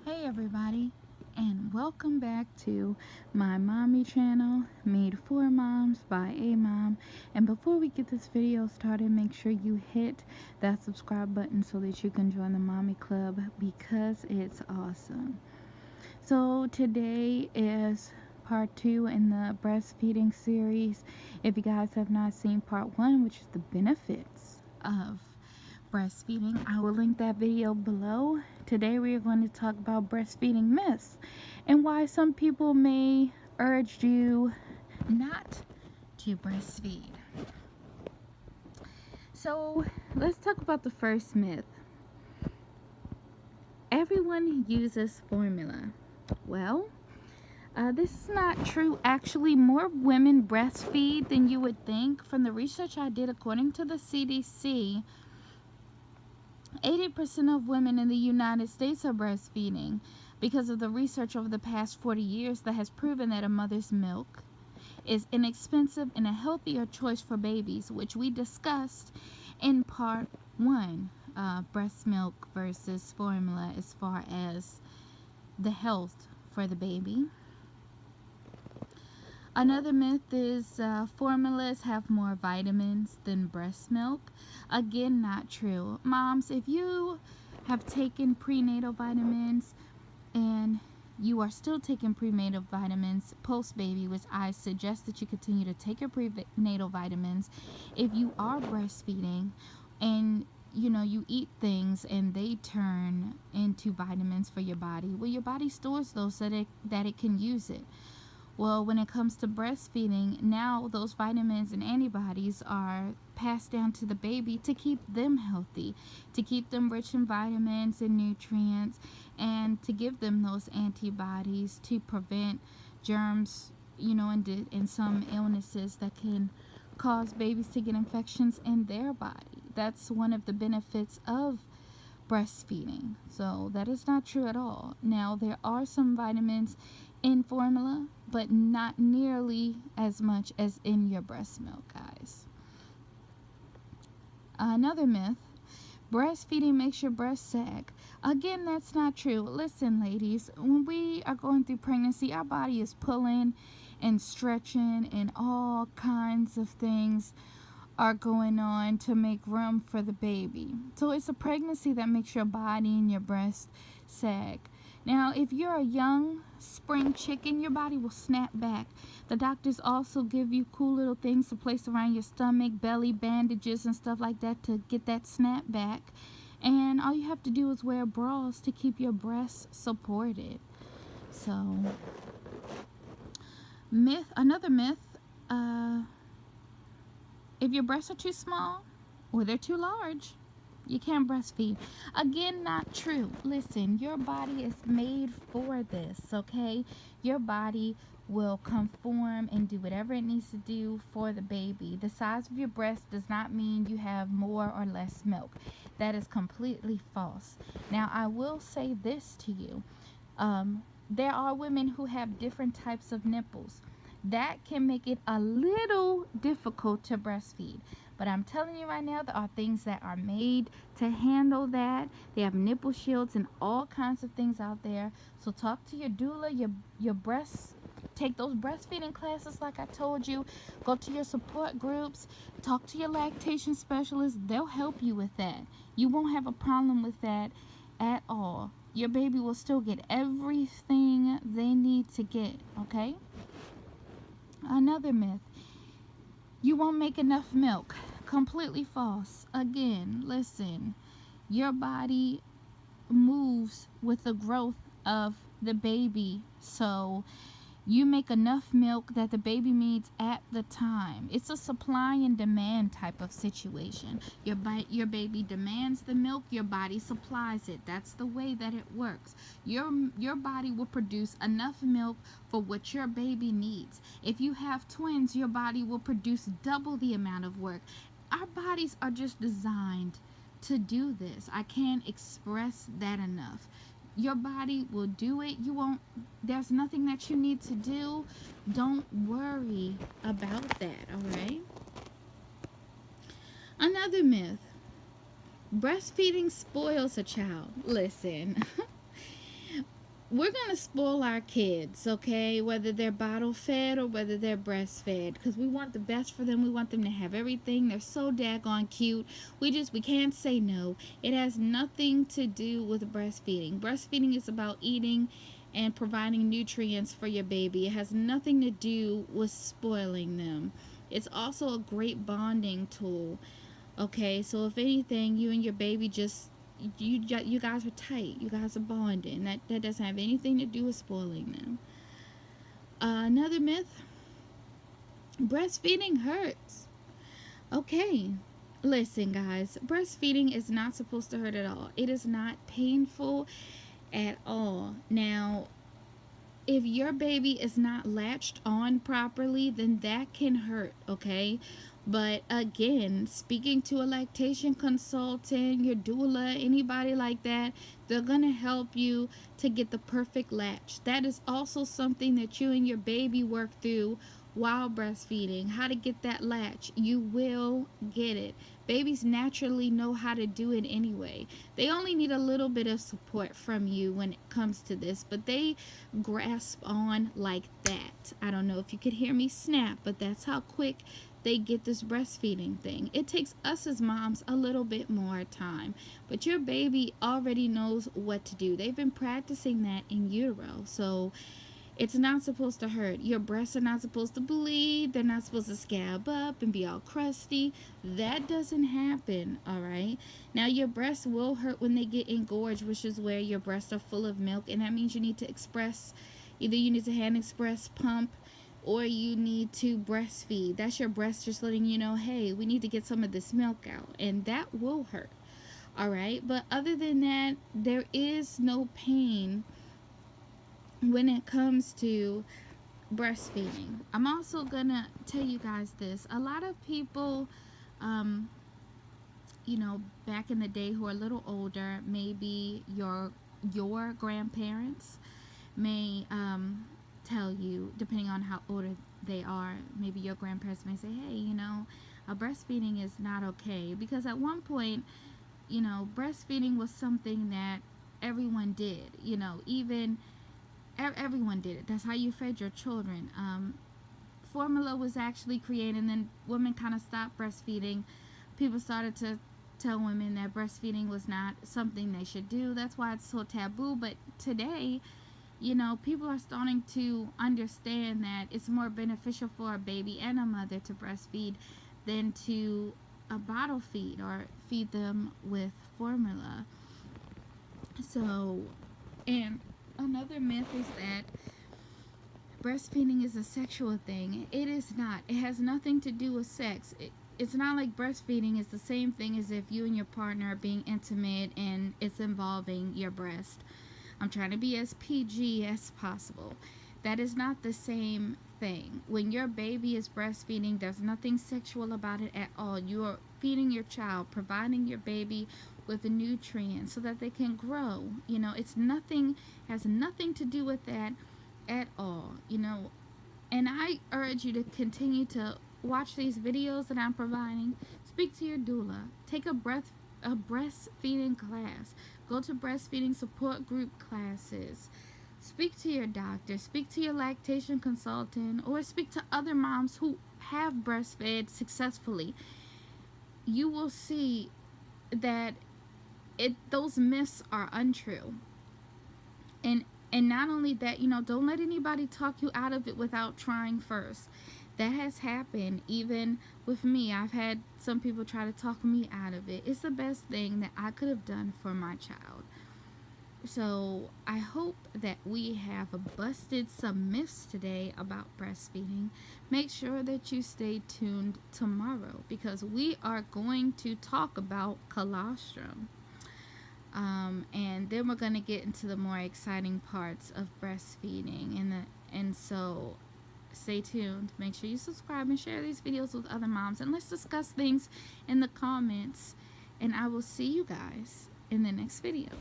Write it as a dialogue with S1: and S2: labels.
S1: Hey everybody, and welcome back to my mommy channel, made for moms by a mom. And before we get this video started, make sure you hit that subscribe button so that you can join the mommy club because it's awesome. So today is part 2 in the breastfeeding series. If you guys have not seen part 1, which is the benefits of breastfeeding, I will link that video below. Today we are going to talk about breastfeeding myths and why some people may urge you not to breastfeed. So let's talk about the first myth. Everyone uses formula. Well, this is not true. Actually, more women breastfeed than you would think. From the research I did, according to the CDC, 80% of women in the United States are breastfeeding because of the research over the past 40 years that has proven that a mother's milk is inexpensive and a healthier choice for babies, which we discussed in part 1, breast milk versus formula as far as the health for the baby. Another myth is formulas have more vitamins than breast milk. Again, not true. Moms, if you have taken prenatal vitamins and you are still taking prenatal vitamins post-baby, which I suggest that you continue to take your prenatal vitamins. If you are breastfeeding and you eat things and they turn into vitamins for your body, well, your body stores those so that it can use it. Well, when it comes to breastfeeding, now those vitamins and antibodies are passed down to the baby to keep them healthy, to keep them rich in vitamins and nutrients, and to give them those antibodies to prevent germs, and some illnesses that can cause babies to get infections in their body. That's one of the benefits of breastfeeding. So that is not true at all. Now, there are some vitamins in formula, but not nearly as much as in your breast milk, guys. Another myth: breastfeeding makes your breast sag. Again, that's not true. Listen, ladies, when we are going through pregnancy, our body is pulling and stretching and all kinds of things are going on to make room for the baby. So it's a pregnancy that makes your body and your breast sag. Now, if you're a young spring chicken, your body will snap back. The doctors also give you cool little things to place around your stomach, belly bandages and stuff like that to get that snap back. And all you have to do is wear bras to keep your breasts supported. So, another myth, if your breasts are too small or they're too large, you can't breastfeed. Again, not true. Listen, your body is made for this, okay? Your body will conform and do whatever it needs to do for the baby. The size of your breast does not mean you have more or less milk. That is completely false. Now, I will say this to you. There are women who have different types of nipples. That can make it a little difficult to breastfeed. But I'm telling you right now, there are things that are made to handle that. They have nipple shields and all kinds of things out there. So talk to your doula, your take those breastfeeding classes like I told you. Go to your support groups. Talk to your lactation specialist. They'll help you with that. You won't have a problem with that at all. Your baby will still get everything they need to get, okay? Another myth: you won't make enough milk. Completely false. Again, listen, your body moves with the growth of the baby, so you make enough milk that the baby needs at the time. It's a supply and demand type of situation. Your baby demands the milk, your body supplies it. That's the way that it works. Your body will produce enough milk for what your baby needs. If you have twins, your body will produce double the amount of work. Our bodies are just designed to do this. I can't express that enough. Your body will do it. There's nothing that you need to do. Don't worry about that, all right? Another myth: breastfeeding spoils a child. Listen, we're going to spoil our kids, okay? Whether they're bottle fed or whether they're breastfed, because we want the best for them. We want them to have everything. They're so daggone cute. We can't say no. It has nothing to do with breastfeeding. Breastfeeding is about eating and providing nutrients for your baby. It has nothing to do with spoiling them. It's also a great bonding tool. Okay, so if anything, you and your baby just you guys are tight. You guys are bonding. That doesn't have anything to do with spoiling them. Another myth: breastfeeding hurts. Okay, listen, guys. Breastfeeding is not supposed to hurt at all. It is not painful at all. Now, if your baby is not latched on properly, then that can hurt, okay? But again, speaking to a lactation consultant, your doula, anybody like that, they're going to help you to get the perfect latch. That is also something that you and your baby work through while breastfeeding. How to get that latch. You will get it. Babies naturally know how to do it anyway. They only need a little bit of support from you when it comes to this, but they grasp on like that. I don't know if you could hear me snap, but that's how quick they get this breastfeeding thing. It takes us as moms a little bit more time, but your baby already knows what to do. They've been practicing that in utero, so it's not supposed to hurt. Your breasts are not supposed to bleed. They're not supposed to scab up and be all crusty. That doesn't happen, all right? Now, your breasts will hurt when they get engorged, which is where your breasts are full of milk, and that means you need to express. Either you need to hand express, pump, or you need to breastfeed. That's your breast just letting you know, hey, we need to get some of this milk out, and that will hurt, all right? But other than that, there is no pain when it comes to breastfeeding. I'm also gonna tell you guys this. A lot of people, um, back in the day who are a little older, maybe your grandparents may tell you, depending on how older they are, maybe your grandparents may say, hey, breastfeeding is not okay. Because at one point, breastfeeding was something that everyone did. Even everyone did it. That's how you fed your children. Formula was actually created, and then women kind of stopped breastfeeding. People started to tell women that breastfeeding was not something they should do. That's why it's so taboo. But today, people are starting to understand that it's more beneficial for a baby and a mother to breastfeed than to bottle feed or feed them with formula. So, and another myth is that breastfeeding is a sexual thing. It is not. It has nothing to do with sex. It's not like breastfeeding is the same thing as if you and your partner are being intimate and it's involving your breast. I'm trying to be as PG as possible. That is not the same thing. When your baby is breastfeeding, there's nothing sexual about it at all. You are feeding your child, providing your baby with the nutrients so that they can grow. Has nothing to do with that at all. And I urge you to continue to watch these videos that I'm providing. Speak to your doula. Take a breastfeeding class. Go to breastfeeding support group classes. Speak to your doctor. Speak to your lactation consultant, or speak to other moms who have breastfed successfully. You will see that those myths are untrue. And not only that, don't let anybody talk you out of it without trying first. That has happened even with me. I've had some people try to talk me out of it. It's the best thing that I could have done for my child. So I hope that we have busted some myths today about breastfeeding. Make sure that you stay tuned tomorrow, because we are going to talk about colostrum. And then we're going to get into the more exciting parts of breastfeeding. And so stay tuned. Make sure you subscribe and share these videos with other moms. And let's discuss things in the comments. And I will see you guys in the next video.